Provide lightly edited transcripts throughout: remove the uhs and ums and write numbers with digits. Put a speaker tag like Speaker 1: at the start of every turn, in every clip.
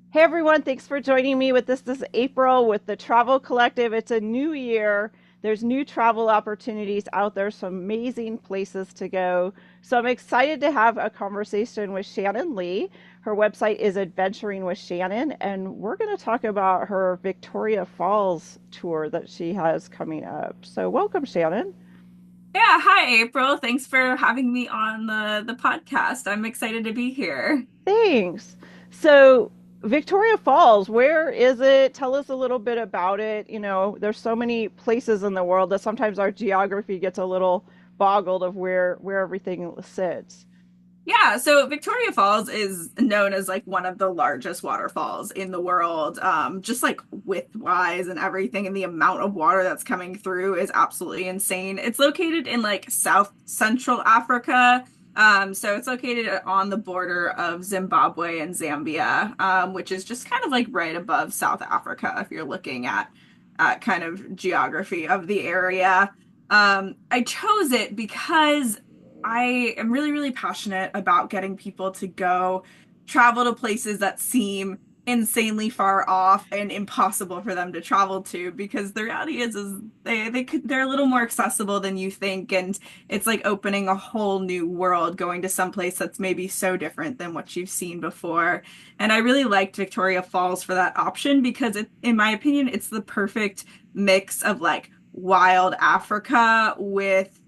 Speaker 1: Hey everyone, thanks for joining me with this. This is April with the Travel Collective. It's a new year. There's new travel opportunities out there, some amazing places to go. So I'm excited to have a conversation with Shannon Lee. Her website is Adventuring with Shannon, and we're going to talk about her Victoria Falls tour that she has coming up. So welcome, Shannon.
Speaker 2: Yeah, hi April. Thanks for having me on the podcast. I'm excited to be here.
Speaker 1: Thanks. So, Victoria Falls, where is it? Tell us a little bit about it. There's so many places in the world that sometimes our geography gets a little boggled of where everything sits.
Speaker 2: Yeah, so Victoria Falls is known as like one of the largest waterfalls in the world. Just like width-wise and everything, and the amount of water that's coming through is absolutely insane. It's located in like South Central Africa. So it's located on the border of Zimbabwe and Zambia, which is just kind of like right above South Africa if you're looking at kind of geography of the area. I chose it because I am really, really passionate about getting people to go travel to places that seem insanely far off and impossible for them to travel to because the reality is they're a little more accessible than you think, and it's like opening a whole new world going to some place that's maybe so different than what you've seen before. And I really liked Victoria Falls for that option because in my opinion, it's the perfect mix of like wild Africa with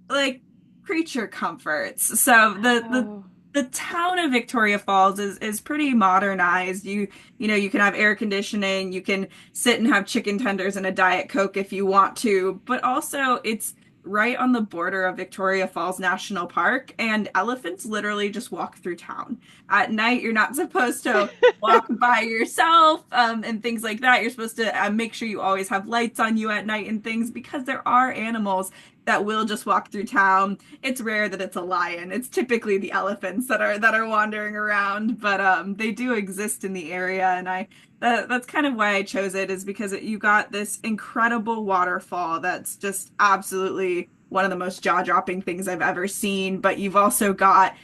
Speaker 2: like creature comforts. So
Speaker 1: Oh,
Speaker 2: the town of Victoria Falls is pretty modernized. You know, you can have air conditioning, you can sit and have chicken tenders and a Diet Coke if you want to, but also it's right on the border of Victoria Falls National Park, and elephants literally just walk through town. At night, you're not supposed to walk by yourself, and things like that. You're supposed to make sure you always have lights on you at night and things because there are animals that will just walk through town. It's rare that it's a lion. It's typically the elephants that are wandering around, but they do exist in the area, and that's kind of why I chose it is because you got this incredible waterfall that's just absolutely one of the most jaw-dropping things I've ever seen, but you've also got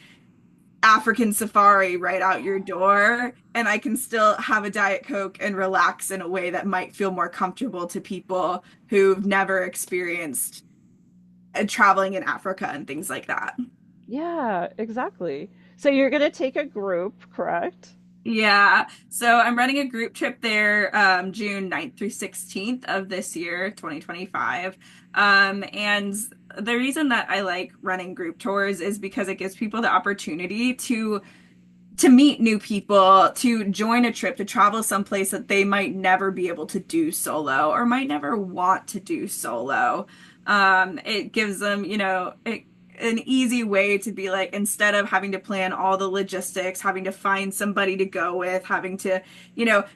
Speaker 2: African safari right out your door, and I can still have a Diet Coke and relax in a way that might feel more comfortable to people who've never experienced traveling in Africa and things like that.
Speaker 1: yeah, exactly. So you're going to take a group, correct?
Speaker 2: Yeah, so I'm running a group trip there June 9th through 16th of this year, 2025. And the reason that I like running group tours is because it gives people the opportunity to meet new people, to join a trip, to travel someplace that they might never be able to do solo or might never want to do solo. It gives them, an easy way to be like, instead of having to plan all the logistics, having to find somebody to go with, having to,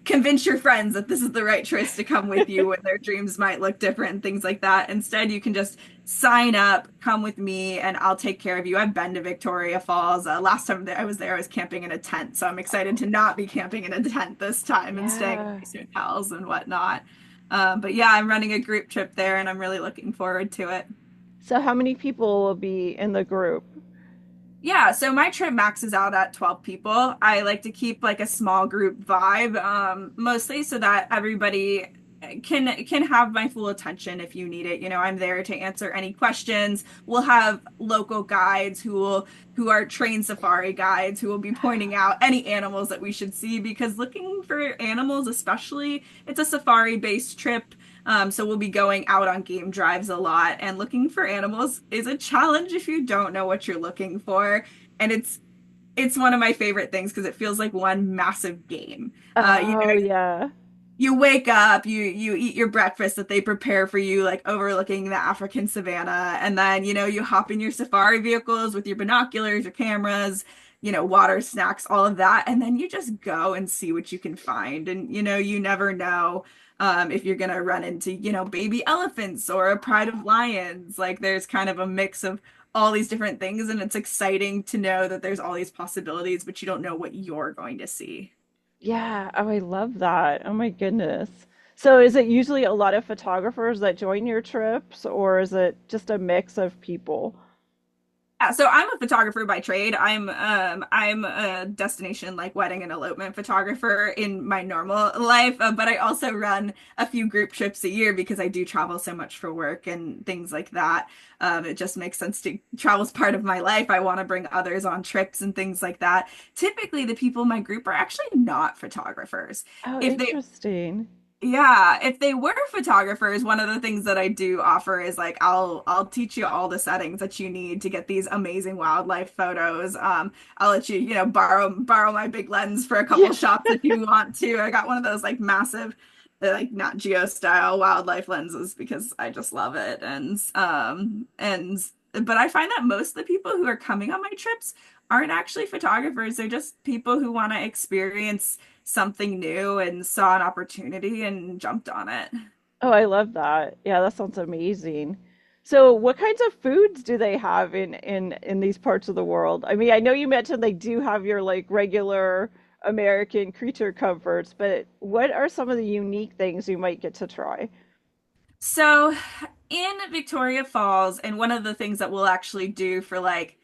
Speaker 2: convince your friends that this is the right choice to come with you when their dreams might look different and things like that. Instead, you can just sign up, come with me, and I'll take care of you. I've been to Victoria Falls. Last time that I was there, I was camping in a tent. So I'm excited to not be camping in a tent this time and staying in
Speaker 1: Yeah.
Speaker 2: nice hotels and whatnot. But yeah, I'm running a group trip there and I'm really looking forward to it.
Speaker 1: So how many people will be in the group?
Speaker 2: Yeah, so my trip maxes out at 12 people. I like to keep like a small group vibe, mostly so that everybody can have my full attention if you need it. You know, I'm there to answer any questions. We'll have local guides who are trained safari guides who will be pointing out any animals that we should see because looking for animals, especially, it's a safari-based trip. So we'll be going out on game drives a lot, and looking for animals is a challenge if you don't know what you're looking for. And it's one of my favorite things because it feels like one massive game.
Speaker 1: Oh, yeah.
Speaker 2: You wake up, you eat your breakfast that they prepare for you, like overlooking the African savannah, and then you hop in your safari vehicles with your binoculars, your cameras, water, snacks, all of that, and then you just go and see what you can find. And you never know if you're gonna run into baby elephants or a pride of lions. Like there's kind of a mix of all these different things, and it's exciting to know that there's all these possibilities, but you don't know what you're going to see.
Speaker 1: Yeah. Oh, I love that. Oh my goodness. So is it usually a lot of photographers that join your trips, or is it just a mix of people?
Speaker 2: Yeah, so I'm a photographer by trade. I'm a destination like wedding and elopement photographer in my normal life, but I also run a few group trips a year because I do travel so much for work and things like that. It just makes sense to travel's part of my life. I want to bring others on trips and things like that. Typically, the people in my group are actually not photographers.
Speaker 1: Oh,
Speaker 2: If they
Speaker 1: interesting.
Speaker 2: Yeah, if they were photographers, one of the things that I do offer is like I'll teach you all the settings that you need to get these amazing wildlife photos. I'll let you, borrow my big lens for a couple
Speaker 1: Yeah.
Speaker 2: shots if you want to. I got one of those like massive like Nat Geo style wildlife lenses because I just love it. And but I find that most of the people who are coming on my trips aren't actually photographers. They're just people who want to experience something new and saw an opportunity and jumped on it.
Speaker 1: Oh, I love that. Yeah, that sounds amazing. So, what kinds of foods do they have in these parts of the world? I mean, I know you mentioned they do have your like regular American creature comforts, but what are some of the unique things you might get to try?
Speaker 2: So in Victoria Falls, and one of the things that we'll actually do for like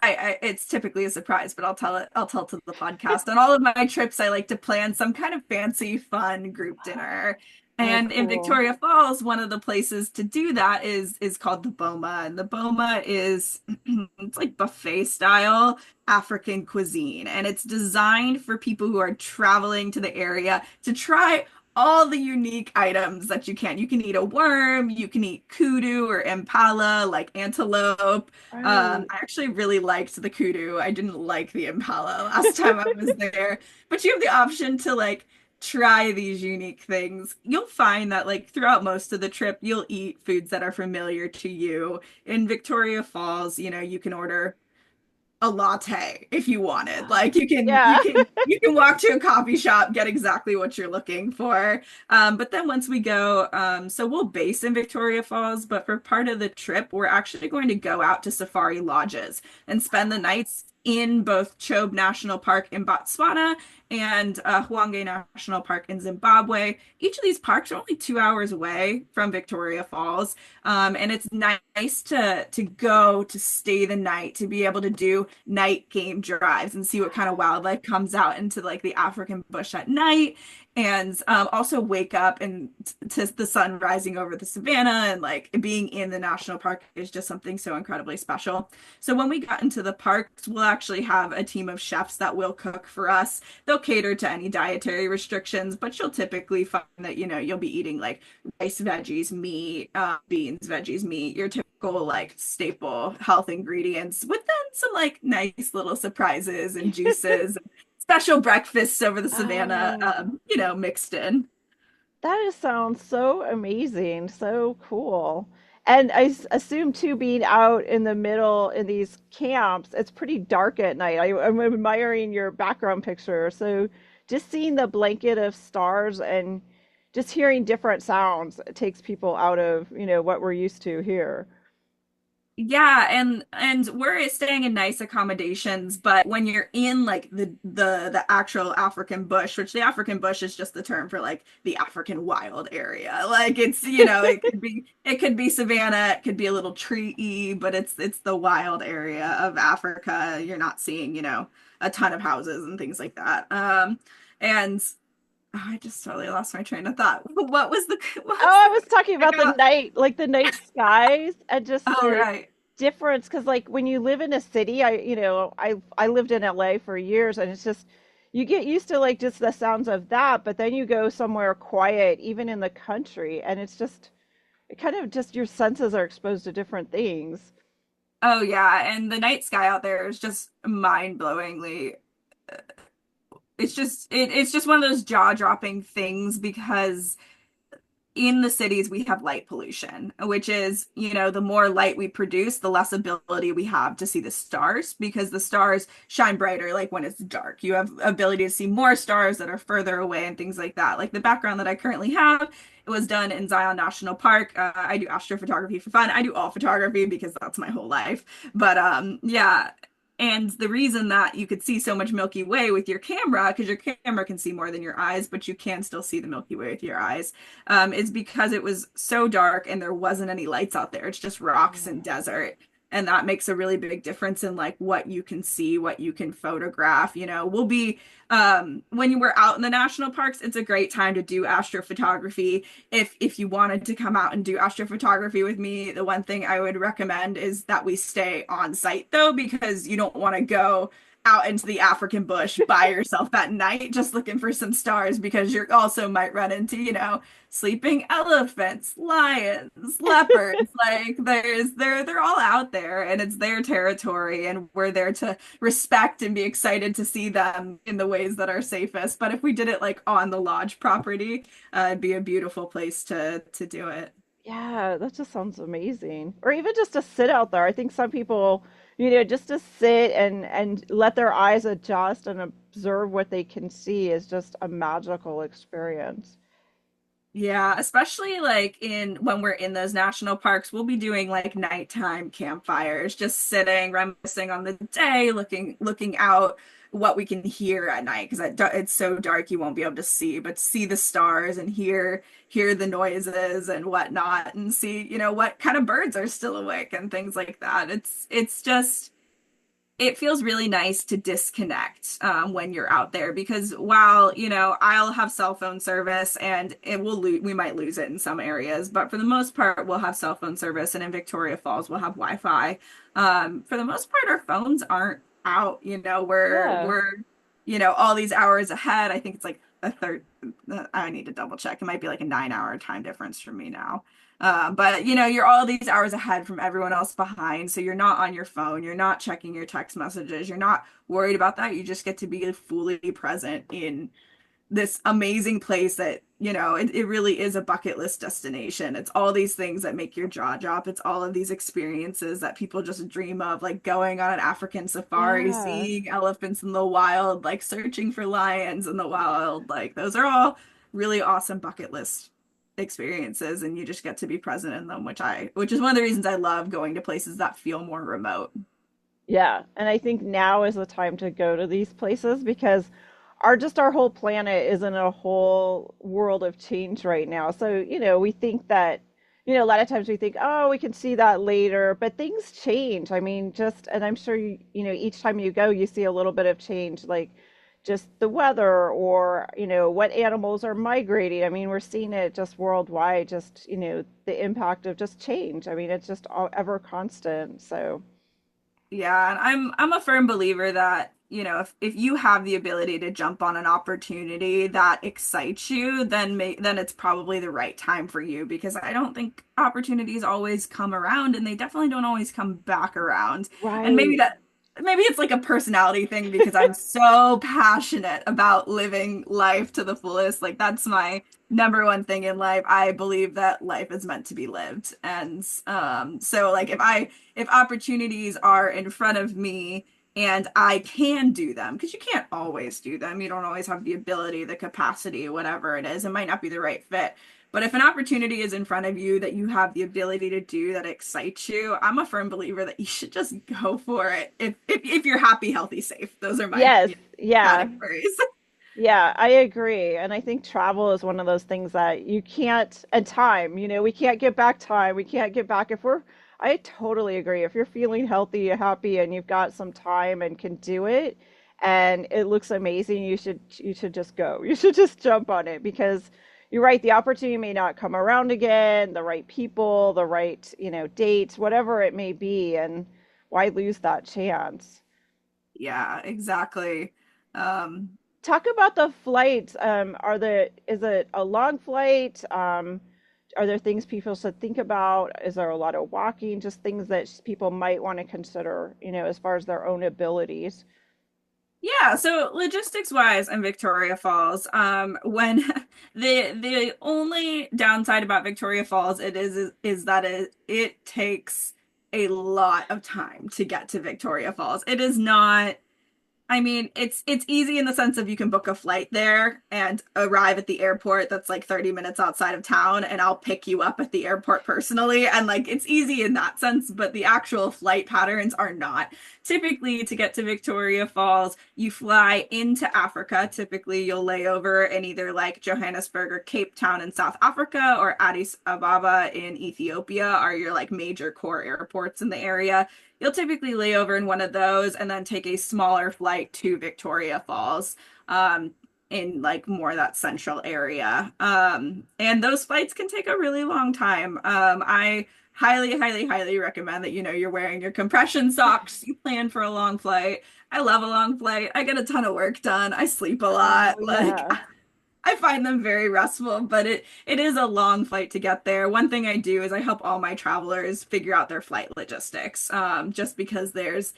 Speaker 2: it's typically a surprise, but I'll tell to the podcast. On all of my trips, I like to plan some kind of fancy, fun group dinner.
Speaker 1: Oh,
Speaker 2: And in
Speaker 1: cool.
Speaker 2: Victoria Falls, one of the places to do that is called the Boma. And the Boma is it's like buffet style African cuisine. And it's designed for people who are traveling to the area to try all the unique items that you can. You can eat a worm, you can eat kudu or impala, like antelope.
Speaker 1: Right.
Speaker 2: I actually really liked the kudu. I didn't like the impala last time I was there. But you have the option to like try these unique things. You'll find that like throughout most of the trip, you'll eat foods that are familiar to you. In Victoria Falls, you can order a latte if you wanted. Like you can you
Speaker 1: Yeah.
Speaker 2: can you can walk to a coffee shop, get exactly what you're looking for. But then once we go, so we'll base in Victoria Falls, but for part of the trip, we're actually going to go out to safari lodges and spend the nights in both Chobe National Park in Botswana and Hwange National Park in Zimbabwe. Each of these parks are only 2 hours away from Victoria Falls. And it's nice to go to stay the night, to be able to do night game drives and see what kind of wildlife comes out into like the African bush at night, and also wake up and to the sun rising over the savannah, and like being in the national park is just something so incredibly special. So when we got into the parks, we'll actually have a team of chefs that will cook for us. They'll cater to any dietary restrictions, but you'll typically find that you'll be eating like rice, veggies, meat, beans, veggies, meat, your typical like staple health ingredients, with then some like nice little surprises and juices, special breakfasts over the savannah,
Speaker 1: Oh,
Speaker 2: mixed in.
Speaker 1: sounds so amazing, so cool. And assume too, being out in the middle in these camps, it's pretty dark at night. I'm admiring your background picture. So just seeing the blanket of stars and just hearing different sounds takes people out of, what we're used to here.
Speaker 2: Yeah, and we're staying in nice accommodations, but when you're in like the actual African bush, which the African bush is just the term for like the African wild area. Like it's, it could be savanna, it could be a little tree-y, but it's the wild area of Africa. You're not seeing, a ton of houses and things like that. And I just totally lost my train of thought. What
Speaker 1: Oh,
Speaker 2: was
Speaker 1: I
Speaker 2: the
Speaker 1: was talking
Speaker 2: I
Speaker 1: about the
Speaker 2: got
Speaker 1: night, like the night skies and just
Speaker 2: oh
Speaker 1: the
Speaker 2: right.
Speaker 1: difference. Because like when you live in a city, I lived in LA for years, and it's just you get used to like just the sounds of that, but then you go somewhere quiet, even in the country, and it's just it kind of just your senses are exposed to different things.
Speaker 2: Oh yeah, and the night sky out there is just mind-blowingly. It's just one of those jaw-dropping things because in the cities we have light pollution, which is, the more light we produce, the less ability we have to see the stars because the stars shine brighter like when it's dark. You have ability to see more stars that are further away and things like that. Like the background that I currently have, it was done in Zion National Park. I do astrophotography for fun. I do all photography because that's my whole life. But yeah, and the reason that you could see so much Milky Way with your camera, because your camera can see more than your eyes, but you can still see the Milky Way with your eyes, is because it was so dark and there wasn't any lights out there. It's just rocks and desert. and that makes a really big difference in like what you can see, what you can photograph. We'll be when we're out in the national parks, it's a great time to do astrophotography. If you wanted to come out and do astrophotography with me, the one thing I would recommend is that we stay on site though, because you don't want to go out into the African bush by yourself at night just looking for some stars, because you also might run into, sleeping elephants, lions, leopards. Like they're all out there and it's their territory, and we're there to respect and be excited to see them in the ways that are safest. But if we did it like on the lodge property, it'd be a beautiful place to do it.
Speaker 1: Yeah, that just sounds amazing. Or even just to sit out there. I think some people, just to sit and let their eyes adjust and observe what they can see is just a magical experience.
Speaker 2: Yeah, especially like in when we're in those national parks, we'll be doing like nighttime campfires, just sitting, reminiscing on the day, looking out what we can hear at night, because it's so dark you won't be able to see, but see the stars and hear the noises and whatnot, and see, what kind of birds are still awake and things like that. It's just it feels really nice to disconnect when you're out there, because while I'll have cell phone service and we might lose it in some areas, but for the most part we'll have cell phone service, and in Victoria Falls we'll have Wi-Fi. For the most part our phones aren't out.
Speaker 1: Yeah.
Speaker 2: We're all these hours ahead. I think it's like a third. I need to double check. It might be like a 9 hour time difference from me now. But you're all these hours ahead from everyone else behind, so you're not on your phone, you're not checking your text messages, you're not worried about that. You just get to be fully present in this amazing place that, it really is a bucket list destination. It's all these things that make your jaw drop. It's all of these experiences that people just dream of, like going on an African safari,
Speaker 1: Yeah.
Speaker 2: seeing elephants in the wild, like searching for lions in the wild. Like those are all really awesome bucket list experiences, and you just get to be present in them, which is one of the reasons I love going to places that feel more remote.
Speaker 1: Yeah, and I think now is the time to go to these places because our whole planet is in a whole world of change right now. So, we think that, a lot of times we think, oh, we can see that later, but things change. I mean, and I'm sure each time you go, you see a little bit of change, like just the weather or, what animals are migrating. I mean, we're seeing it just worldwide, just, the impact of just change. I mean, it's just ever constant. So,
Speaker 2: Yeah, and I'm a firm believer that, if you have the ability to jump on an opportunity that excites you, then it's probably the right time for you, because I don't think opportunities always come around, and they definitely don't always come back around. And
Speaker 1: right.
Speaker 2: maybe it's like a personality thing, because I'm so passionate about living life to the fullest. Like that's my number one thing in life. I believe that life is meant to be lived. And so like if opportunities are in front of me and I can do them, because you can't always do them. You don't always have the ability, the capacity, whatever it is. It might not be the right fit. But if an opportunity is in front of you that you have the ability to do that excites you, I'm a firm believer that you should just go for it. If you're happy, healthy, safe. Those are my
Speaker 1: Yes. Yeah.
Speaker 2: categories.
Speaker 1: Yeah, I agree. And I think travel is one of those things that you can't, and time, we can't get back time. We can't get back I totally agree. If you're feeling healthy, happy, and you've got some time and can do it, and it looks amazing, you should just go. You should just jump on it because you're right, the opportunity may not come around again, the right people, the right, dates, whatever it may be, and why lose that chance?
Speaker 2: Yeah, exactly. Um,
Speaker 1: Talk about the flights. Is it a long flight? Are there things people should think about? Is there a lot of walking? Just things that people might want to consider, as far as their own abilities.
Speaker 2: Yeah, so logistics wise in Victoria Falls, when the only downside about Victoria Falls is that it takes a lot of time to get to Victoria Falls. It is not, I mean, it's easy in the sense of you can book a flight there and arrive at the airport that's like 30 minutes outside of town, and I'll pick you up at the airport personally, and like it's easy in that sense, but the actual flight patterns are not. typically to get to Victoria Falls, you fly into Africa. Typically, you'll lay over in either like Johannesburg or Cape Town in South Africa or Addis Ababa in Ethiopia are your like major core airports in the area. You'll typically lay over in one of those and then take a smaller flight to Victoria Falls. In like more that central area. And those flights can take a really long time. I highly recommend that, you're wearing your compression socks. You plan for a long flight. I love a long flight. I get a ton of work done. I sleep a
Speaker 1: Oh,
Speaker 2: lot. Like
Speaker 1: yeah.
Speaker 2: I find them very restful, but it is a long flight to get there. One thing I do is I help all my travelers figure out their flight logistics. Just because there's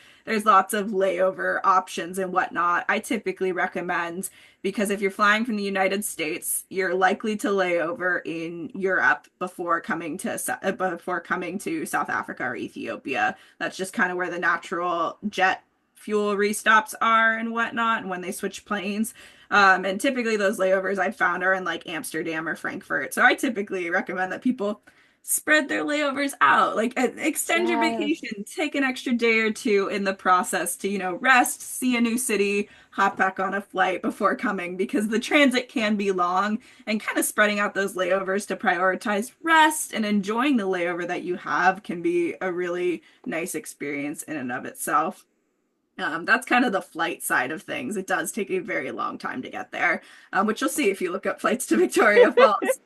Speaker 2: lots of layover options and whatnot. I typically recommend because if you're flying from the United States, you're likely to lay over in Europe before coming to South Africa or Ethiopia. That's just kind of where the natural jet fuel restops are and whatnot, and when they switch planes. And typically those layovers I found are in like Amsterdam or Frankfurt. So I typically recommend that people spread their layovers out, like extend your
Speaker 1: Yes.
Speaker 2: vacation, take an extra day or two in the process to, rest, see a new city, hop back on a flight before coming because the transit can be long and kind of spreading out those layovers to prioritize rest and enjoying the layover that you have can be a really nice experience in and of itself. That's kind of the flight side of things. It does take a very long time to get there, which you'll see if you look up flights to Victoria Falls.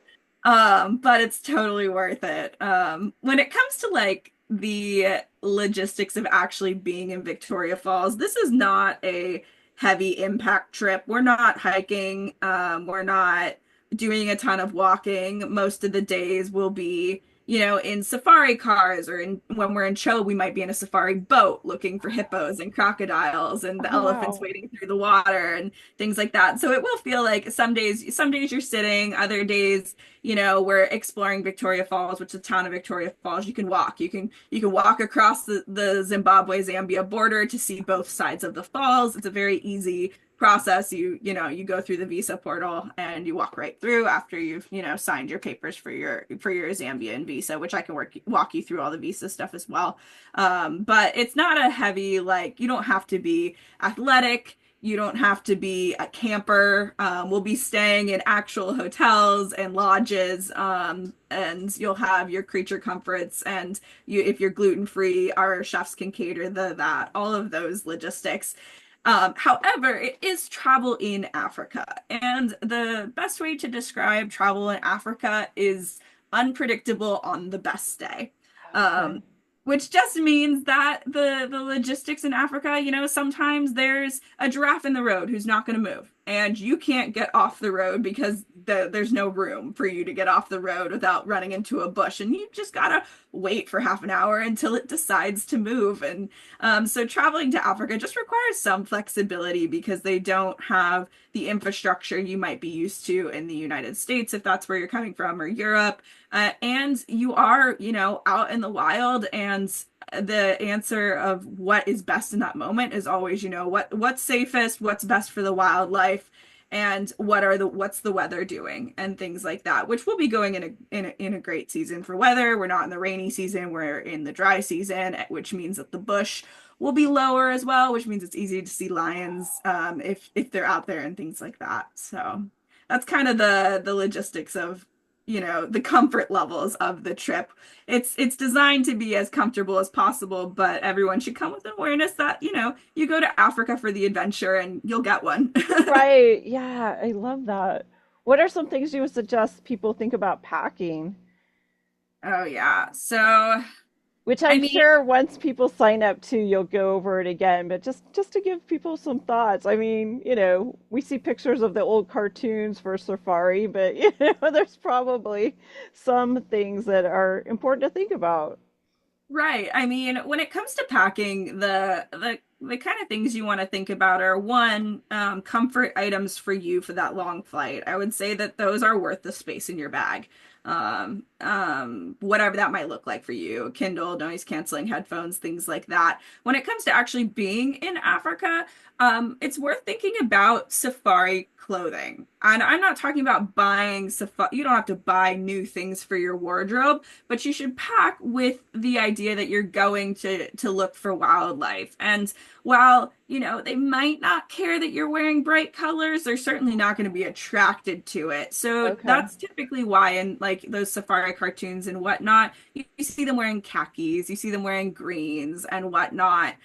Speaker 2: But it's totally worth it. When it comes to like the logistics of actually being in Victoria Falls, this is not a heavy impact trip. We're not hiking. We're not doing a ton of walking. Most of the days will be, in safari cars or when we're in Chobe, we might be in a safari boat looking for hippos and crocodiles and the
Speaker 1: Oh,
Speaker 2: elephants
Speaker 1: wow.
Speaker 2: wading through the water and things like that. So it will feel like some days you're sitting, other days, we're exploring Victoria Falls, which is the town of Victoria Falls. You can walk. You can walk across the Zimbabwe-Zambia border to see both sides of the falls. It's a very easy process. You go through the visa portal and you walk right through after you've signed your papers for your Zambian visa, which I can walk you through all the visa stuff as well. But it's not a heavy, like, you don't have to be athletic. You don't have to be a camper. We'll be staying in actual hotels and lodges, and you'll have your creature comforts. And if you're gluten free, our chefs can cater that all of those logistics. However, it is travel in Africa, and the best way to describe travel in Africa is unpredictable on the best day.
Speaker 1: Okay.
Speaker 2: Um, which just means that the logistics in Africa, sometimes there's a giraffe in the road who's not going to move, and you can't get off the road because there's no room for you to get off the road without running into a bush, and you just gotta wait for half an hour until it decides to move. And so traveling to Africa just requires some flexibility because they don't have the infrastructure you might be used to in the United States, if that's where you're coming from, or Europe. And you are, out in the wild, and the answer of what is best in that moment is always, what's safest, what's best for the wildlife, and what's the weather doing, and things like that. Which we'll be going in a great season for weather. We're not in the rainy season; we're in the dry season, which means that the bush will be lower as well, which means it's easy to see lions if they're out there and things like that. So that's kind of the logistics of the comfort levels of the trip. It's designed to be as comfortable as possible, but everyone should come with an awareness that you go to Africa for the adventure and you'll get one.
Speaker 1: Right. Yeah, I love that. What are some things you would suggest people think about packing?
Speaker 2: Oh yeah. So
Speaker 1: Which
Speaker 2: I
Speaker 1: I'm
Speaker 2: mean,
Speaker 1: sure once people sign up to, you'll go over it again, but just to give people some thoughts. I mean, we see pictures of the old cartoons for Safari, but there's probably some things that are important to think about.
Speaker 2: right. I mean, when it comes to packing, the kind of things you want to think about are one, comfort items for you for that long flight. I would say that those are worth the space in your bag. Whatever that might look like for you, Kindle, noise canceling headphones, things like that. When it comes to actually being in Africa, it's worth thinking about safari clothing. And I'm not talking about buying safari, you don't have to buy new things for your wardrobe, but you should pack with the idea that you're going to look for wildlife. And while, they might not care that you're wearing bright colors, they're certainly not going to be attracted to it. So
Speaker 1: Okay.
Speaker 2: that's typically why in like those safari cartoons and whatnot, you see them wearing khakis, you see them wearing greens and whatnot.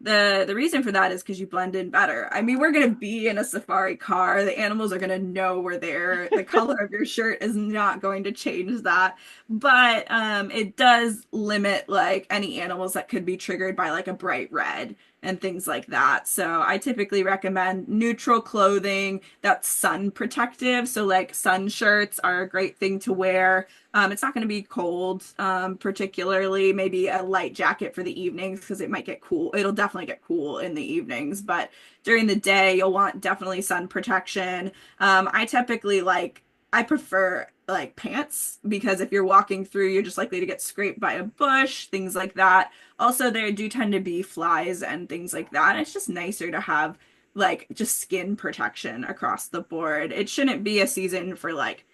Speaker 2: The reason for that is because you blend in better. I mean, we're gonna be in a safari car. The animals are gonna know we're there. The color of your shirt is not going to change that. But it does limit like any animals that could be triggered by like a bright red and things like that. So I typically recommend neutral clothing that's sun protective. So like sun shirts are a great thing to wear. It's not going to be cold, particularly maybe a light jacket for the evenings because it might get cool. It'll definitely get cool in the evenings, but during the day, you'll want definitely sun protection. I typically I prefer like pants because if you're walking through, you're just likely to get scraped by a bush, things like that. Also, there do tend to be flies and things like that. And it's just nicer to have like just skin protection across the board. It shouldn't be a season for like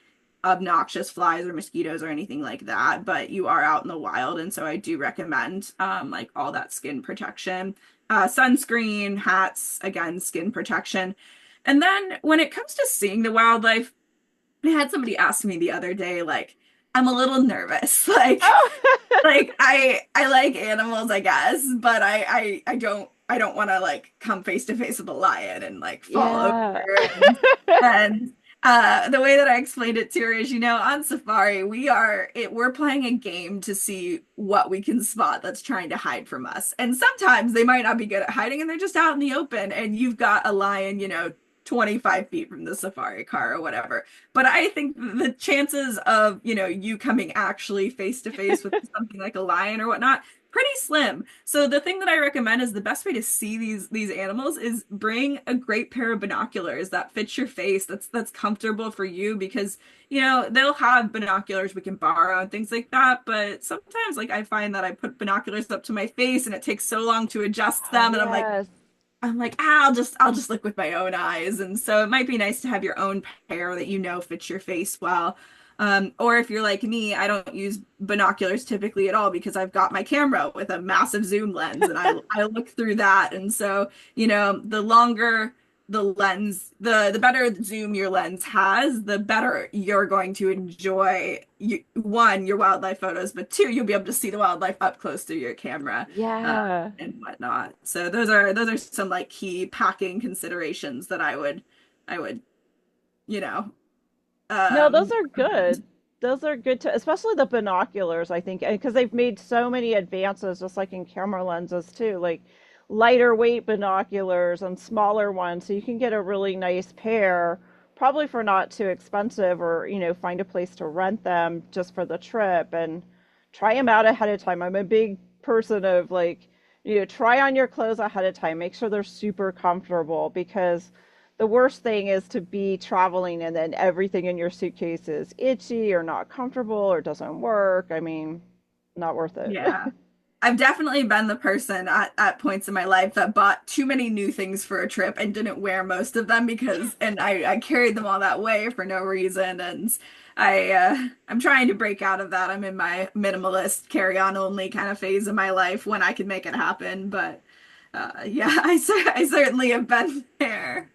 Speaker 2: obnoxious flies or mosquitoes or anything like that, but you are out in the wild, and so I do recommend like all that skin protection. Sunscreen, hats, again, skin protection. And then when it comes to seeing the wildlife, I had somebody ask me the other day, like, I'm a little nervous.
Speaker 1: Oh.
Speaker 2: I like animals, I guess, but I don't want to like come face to face with a lion and like fall over
Speaker 1: Yeah.
Speaker 2: and the way that I explained it to her is, on safari, we're playing a game to see what we can spot that's trying to hide from us. And sometimes they might not be good at hiding and they're just out in the open and you've got a lion, 25 feet from the safari car or whatever. But I think the chances of, you coming actually face to face with something like a lion or whatnot, pretty slim. So the thing that I recommend is the best way to see these animals is bring a great pair of binoculars that fits your face, that's comfortable for you because, they'll have binoculars we can borrow and things like that. But sometimes like I find that I put binoculars up to my face and it takes so long to adjust
Speaker 1: Oh,
Speaker 2: them and
Speaker 1: yes.
Speaker 2: I'm like, I'll just look with my own eyes. And so it might be nice to have your own pair that fits your face well. Or if you're like me, I don't use binoculars typically at all because I've got my camera with a massive zoom lens and I look through that. And so, the longer the lens, the better zoom your lens has, the better you're going to enjoy one, your wildlife photos, but two, you'll be able to see the wildlife up close through your camera
Speaker 1: Yeah.
Speaker 2: and whatnot. So those are some like key packing considerations that I would you know
Speaker 1: No, those are
Speaker 2: recommend.
Speaker 1: good. Those are good to, especially the binoculars, I think, because they've made so many advances, just like in camera lenses too, like lighter weight binoculars and smaller ones, so you can get a really nice pair, probably for not too expensive, or find a place to rent them just for the trip and try them out ahead of time. I'm a big person of like, try on your clothes ahead of time, make sure they're super comfortable because the worst thing is to be traveling and then everything in your suitcase is itchy or not comfortable or doesn't work. I mean, not worth it.
Speaker 2: Yeah. I've definitely been the person at points in my life that bought too many new things for a trip and didn't wear most of them and I carried them all that way for no reason. And I'm trying to break out of that. I'm in my minimalist carry-on only kind of phase of my life when I can make it happen. But yeah, I certainly have been there.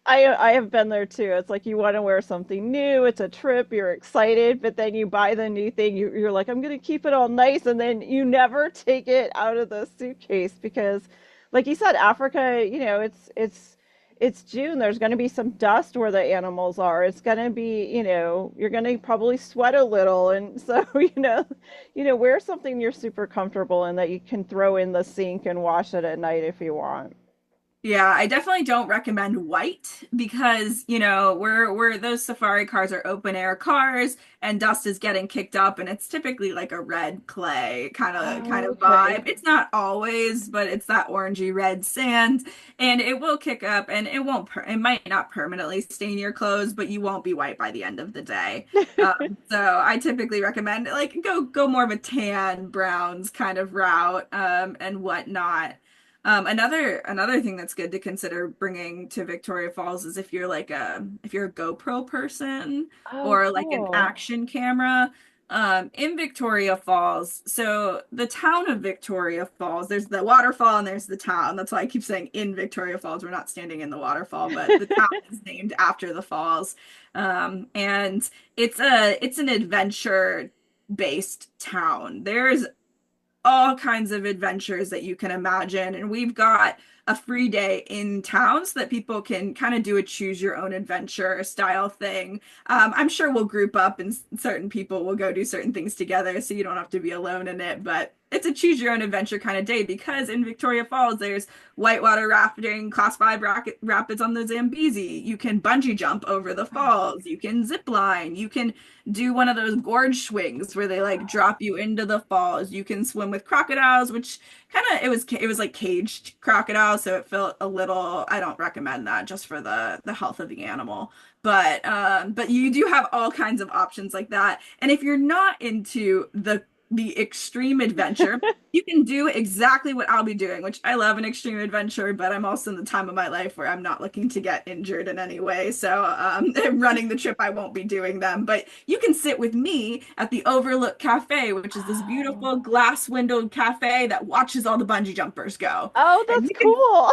Speaker 1: I have been there too. It's like you want to wear something new. It's a trip. You're excited, but then you buy the new thing. You're like, I'm going to keep it all nice, and then you never take it out of the suitcase because, like you said, Africa. It's June. There's going to be some dust where the animals are. It's going to be, you're going to probably sweat a little, and so wear something you're super comfortable in that you can throw in the sink and wash it at night if you want.
Speaker 2: Yeah, I definitely don't recommend white because, we're those safari cars are open air cars and dust is getting kicked up and it's typically like a red clay kind of
Speaker 1: Okay.
Speaker 2: vibe. It's not always, but it's that orangey red sand and it will kick up and it might not permanently stain your clothes, but you won't be white by the end of the day. So I typically recommend like go more of a tan browns kind of route and whatnot. Another thing that's good to consider bringing to Victoria Falls is if you're a GoPro person
Speaker 1: Oh,
Speaker 2: or like an
Speaker 1: cool.
Speaker 2: action camera in Victoria Falls. So the town of Victoria Falls, there's the waterfall and there's the town. That's why I keep saying in Victoria Falls. We're not standing in the waterfall, but the town is named after the falls. And it's an adventure based town. There's all kinds of adventures that you can imagine. And we've got a free day in town so that people can kind of do a choose your own adventure style thing. I'm sure we'll group up and certain people will go do certain things together so you don't have to be alone in it. But it's a choose your own adventure kind of day because in Victoria Falls, there's whitewater rafting, class five rapids on the Zambezi. You can bungee jump over the falls. You can zip line. You can do one of those gorge swings where they like drop you into the falls. You can swim with crocodiles, which kind of it was like caged crocodiles, so it felt a little. I don't recommend that just for the health of the animal. But you do have all kinds of options like that. And if you're not into the extreme adventure, you can do exactly what I'll be doing, which I love an extreme adventure, but I'm also in the time of my life where I'm not looking to get injured in any way. So, running the trip, I won't be doing them. But you can sit with me at the Overlook Cafe, which is this
Speaker 1: Oh,
Speaker 2: beautiful glass windowed cafe that watches all the bungee jumpers go.
Speaker 1: oh,
Speaker 2: And
Speaker 1: that's cool.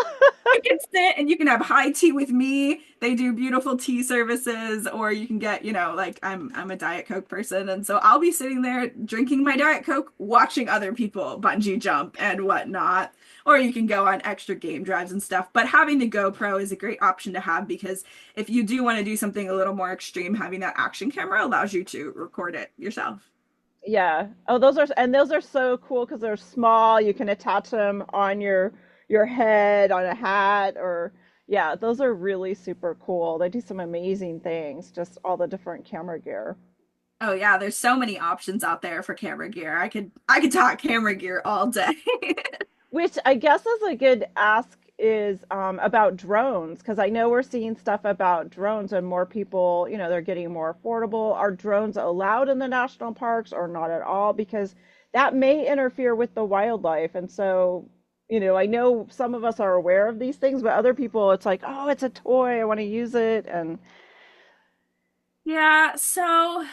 Speaker 2: you can sit and you can have high tea with me. They do beautiful tea services, or you can get, like I'm a Diet Coke person, and so I'll be sitting there drinking my Diet Coke, watching other people bungee jump and whatnot. Or you can go on extra game drives and stuff. But having the GoPro is a great option to have because if you do want to do something a little more extreme, having that action camera allows you to record it yourself.
Speaker 1: Yeah. Oh, those are so cool because they're small. You can attach them on your head, on a hat, or yeah, those are really super cool. They do some amazing things, just all the different camera gear.
Speaker 2: Oh yeah, there's so many options out there for camera gear. I could talk camera gear all day.
Speaker 1: Which I guess is a good ask is about drones, because I know we're seeing stuff about drones and more people, they're getting more affordable. Are drones allowed in the national parks or not at all? Because that may interfere with the wildlife. And so, I know some of us are aware of these things, but other people, it's like, oh, it's a toy. I want to use it. And
Speaker 2: Yeah, so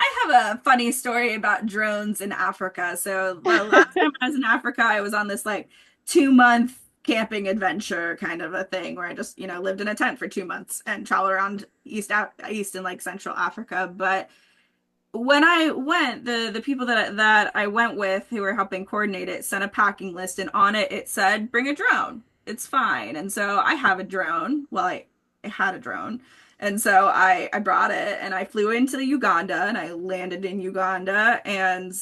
Speaker 2: I have a funny story about drones in Africa. So the last time I was in Africa, I was on this like 2 month camping adventure kind of a thing where I just, lived in a tent for 2 months and traveled around East and like Central Africa. But when I went, the people that I went with who were helping coordinate it sent a packing list, and on it it said bring a drone. It's fine. And so I have a drone. Well, I had a drone. And so I brought it and I flew into Uganda and I landed in Uganda and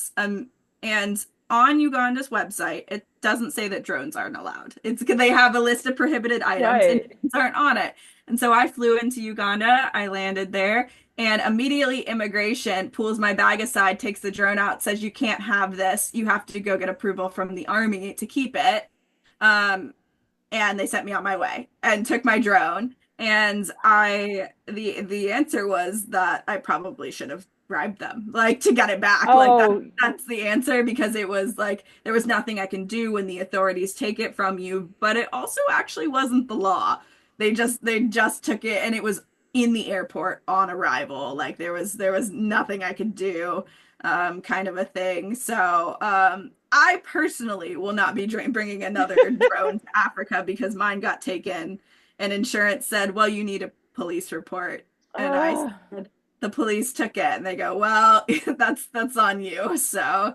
Speaker 2: on Uganda's website it doesn't say that drones aren't allowed. It's they have a list of prohibited items and
Speaker 1: right.
Speaker 2: drones aren't on it. And so I flew into Uganda, I landed there, and immediately immigration pulls my bag aside, takes the drone out, says you can't have this. You have to go get approval from the army to keep it. Um, and they sent me on my way and took my drone. And the answer was that I probably should have bribed them, like to get it back. Like
Speaker 1: Oh,
Speaker 2: that's the answer because it was like there was nothing I can do when the authorities take it from you, but it also actually wasn't the law. They just took it and it was in the airport on arrival. Like there was nothing I could do, kind of a thing. So I personally will not be bringing another drone to Africa because mine got taken and insurance said, well, you need a police report. And I
Speaker 1: uh,
Speaker 2: said, the police took it and they go, well, that's on you. So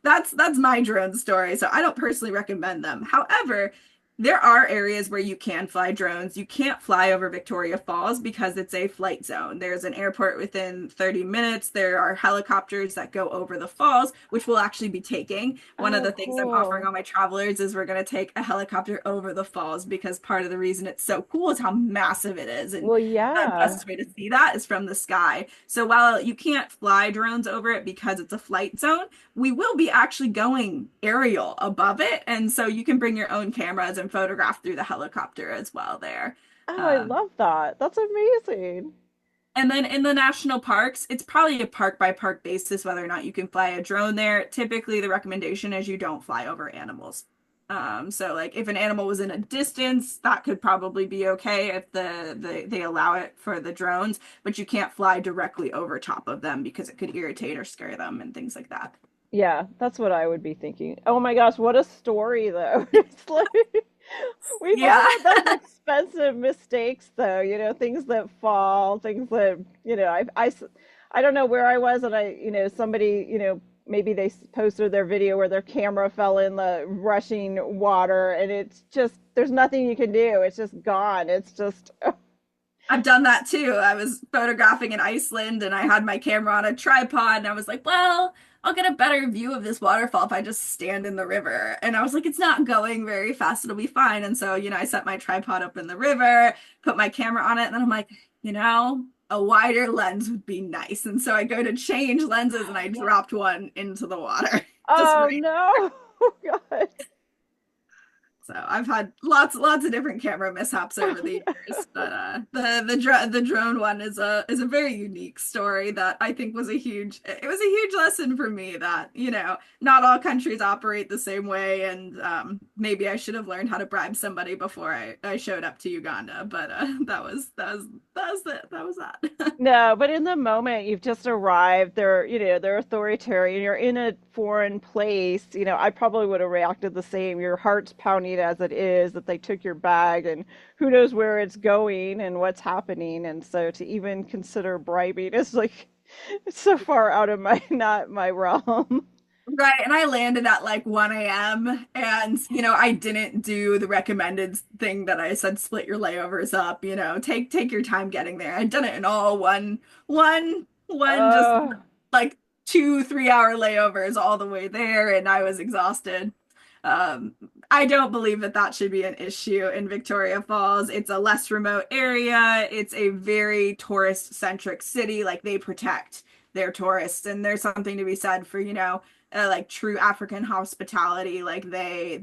Speaker 2: that's my drone story. So I don't personally recommend them. However, there are areas where you can fly drones. You can't fly over Victoria Falls because it's a flight zone. There's an airport within 30 minutes. There are helicopters that go over the falls, which we'll actually be taking. One of
Speaker 1: oh,
Speaker 2: the things I'm offering
Speaker 1: cool.
Speaker 2: all my travelers is we're going to take a helicopter over the falls because part of the reason it's so cool is how massive it is. And
Speaker 1: Well,
Speaker 2: the
Speaker 1: yeah.
Speaker 2: best way to see that is from the sky. So while you can't fly drones over it because it's a flight zone, we will be actually going aerial above it. And so you can bring your own cameras and photograph through the helicopter as well there.
Speaker 1: Oh, I
Speaker 2: Um,
Speaker 1: love that. That's amazing.
Speaker 2: and then in the national parks, it's probably a park by park basis whether or not you can fly a drone there. Typically, the recommendation is you don't fly over animals. So like if an animal was in a distance, that could probably be okay if they allow it for the drones, but you can't fly directly over top of them because it could irritate or scare them and things like that.
Speaker 1: Yeah, that's what I would be thinking. Oh my gosh, what a story though. It's like we've
Speaker 2: Yeah.
Speaker 1: all had those expensive mistakes though, things that fall, things that, I don't know where I was and somebody, maybe they posted their video where their camera fell in the rushing water and it's just, there's nothing you can do. It's just gone. It's just,
Speaker 2: I've done that too. I was photographing in Iceland and I had my camera on a tripod and I was like, well, I'll get a better view of this waterfall if I just stand in the river. And I was like, it's not going very fast. It'll be fine. And so, I set my tripod up in the river, put my camera on it, and then I'm like, a wider lens would be nice. And so I go to change lenses and I dropped one into the water. Just
Speaker 1: oh
Speaker 2: right.
Speaker 1: no. God.
Speaker 2: So I've had lots of different camera mishaps over the years, but the drone one is a very unique story that I think was a huge lesson for me that not all countries operate the same way, and maybe I should have learned how to bribe somebody before I showed up to Uganda, but that was that.
Speaker 1: No, but in the moment you've just arrived, they're authoritarian, you're in a foreign place, I probably would have reacted the same. Your heart's pounding as it is that they took your bag and who knows where it's going and what's happening. And so to even consider bribing is like it's so far out of my not my realm.
Speaker 2: Right, and I landed at like 1 a.m. and I didn't do the recommended thing that I said, split your layovers up, take your time getting there. I'd done it in all one just
Speaker 1: Oh,
Speaker 2: like 2 3 hour layovers all the way there, and I was exhausted. Um, I don't believe that that should be an issue in Victoria Falls. It's a less remote area. It's a very tourist centric city. Like they protect their tourists, and there's something to be said for, like true African hospitality. Like they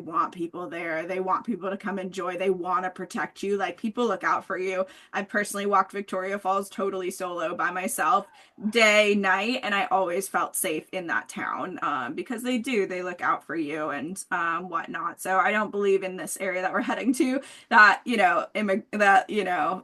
Speaker 2: want people there. They want people to come enjoy. They want to protect you. Like people look out for you. I personally walked Victoria Falls totally solo by myself, day, night, and I always felt safe in that town because they look out for you and whatnot. So I don't believe in this area that we're heading to that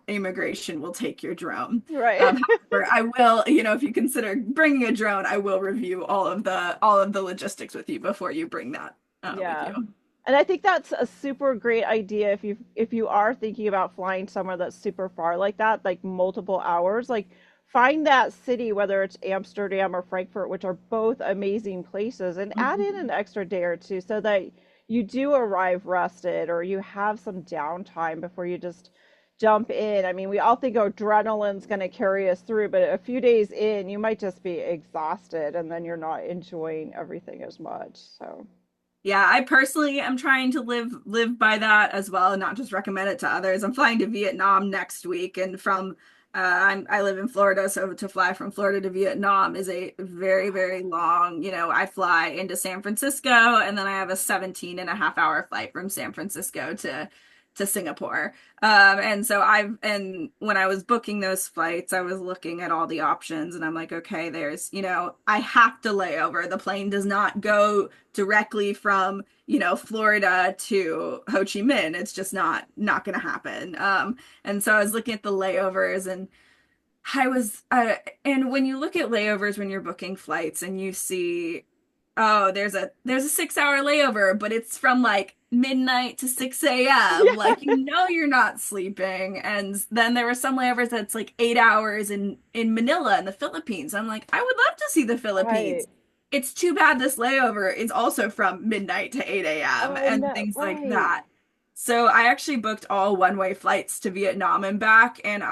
Speaker 2: immigration will take your drone.
Speaker 1: right.
Speaker 2: However, I will, if you consider bringing a drone, I will review all of the logistics with you before you bring that with
Speaker 1: Yeah.
Speaker 2: you.
Speaker 1: And I think that's a super great idea if you are thinking about flying somewhere that's super far like that, like multiple hours, like find that city, whether it's Amsterdam or Frankfurt, which are both amazing places, and add in
Speaker 2: Mhm.
Speaker 1: an extra day or two so that you do arrive rested or you have some downtime before you just jump in. I mean, we all think adrenaline's going to carry us through, but a few days in, you might just be exhausted and then you're not enjoying everything as much. So,
Speaker 2: Yeah, I personally am trying to live by that as well, and not just recommend it to others. I'm flying to Vietnam next week, and I live in Florida, so to fly from Florida to Vietnam is a very, very long, I fly into San Francisco, and then I have a 17 and a half hour flight from San Francisco to Singapore. And when I was booking those flights, I was looking at all the options and I'm like, okay, I have to lay over. The plane does not go directly from, Florida to Ho Chi Minh. It's just not going to happen. And so I was looking at the layovers and and when you look at layovers when you're booking flights and you see, oh, there's a 6 hour layover, but it's from like midnight to 6 a.m.
Speaker 1: yeah,
Speaker 2: Like you're not sleeping. And then there were some layovers that's like 8 hours in Manila in the Philippines. I'm like, I would love to see the Philippines.
Speaker 1: right.
Speaker 2: It's too bad this layover is also from midnight to 8 a.m.
Speaker 1: Oh,
Speaker 2: and
Speaker 1: no,
Speaker 2: things like
Speaker 1: right.
Speaker 2: that. So I actually booked all one-way flights to Vietnam and back, and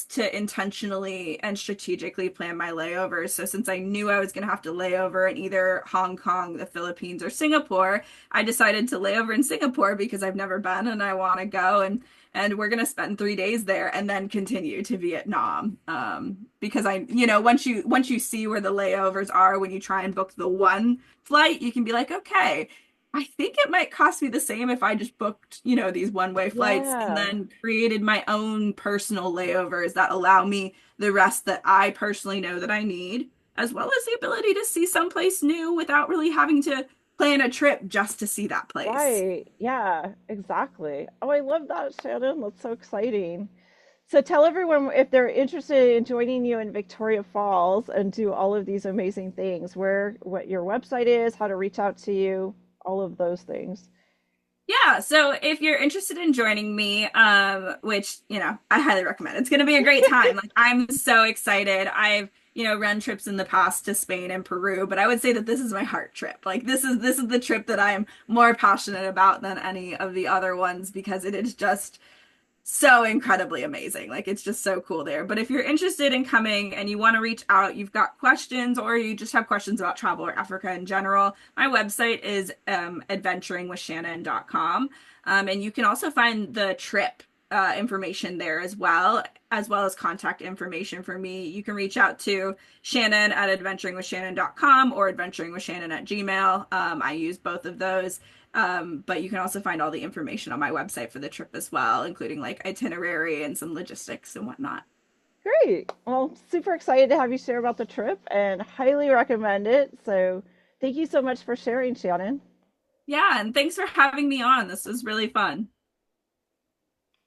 Speaker 2: to intentionally and strategically plan my layovers. So since I knew I was going to have to lay over in either Hong Kong, the Philippines, or Singapore, I decided to lay over in Singapore because I've never been and I want to go, and we're going to spend 3 days there and then continue to Vietnam. Because once you see where the layovers are when you try and book the one flight, you can be like, okay. I think it might cost me the same if I just booked, these one-way flights and
Speaker 1: Yeah.
Speaker 2: then created my own personal layovers that allow me the rest that I personally know that I need, as well as the ability to see someplace new without really having to plan a trip just to see that place.
Speaker 1: Right. Yeah, exactly. Oh, I love that, Shannon. That's so exciting. So tell everyone if they're interested in joining you in Victoria Falls and do all of these amazing things, where what your website is, how to reach out to you, all of those things.
Speaker 2: Yeah, so if you're interested in joining me, which, I highly recommend. It's going to be a great time. Like I'm so excited. I've, run trips in the past to Spain and Peru, but I would say that this is my heart trip. Like this is the trip that I am more passionate about than any of the other ones because it is just so incredibly amazing. Like it's just so cool there. But if you're interested in coming and you want to reach out, you've got questions or you just have questions about travel or Africa in general, my website is adventuringwithshannon.com. And you can also find the trip information there as well as contact information for me. You can reach out to Shannon at adventuringwithshannon.com or adventuringwithshannon at Gmail. I use both of those. But you can also find all the information on my website for the trip as well, including like itinerary and some logistics and whatnot.
Speaker 1: Great. Well, super excited to have you share about the trip and highly recommend it. So thank you so much for sharing, Shannon.
Speaker 2: Yeah, and thanks for having me on. This was really fun.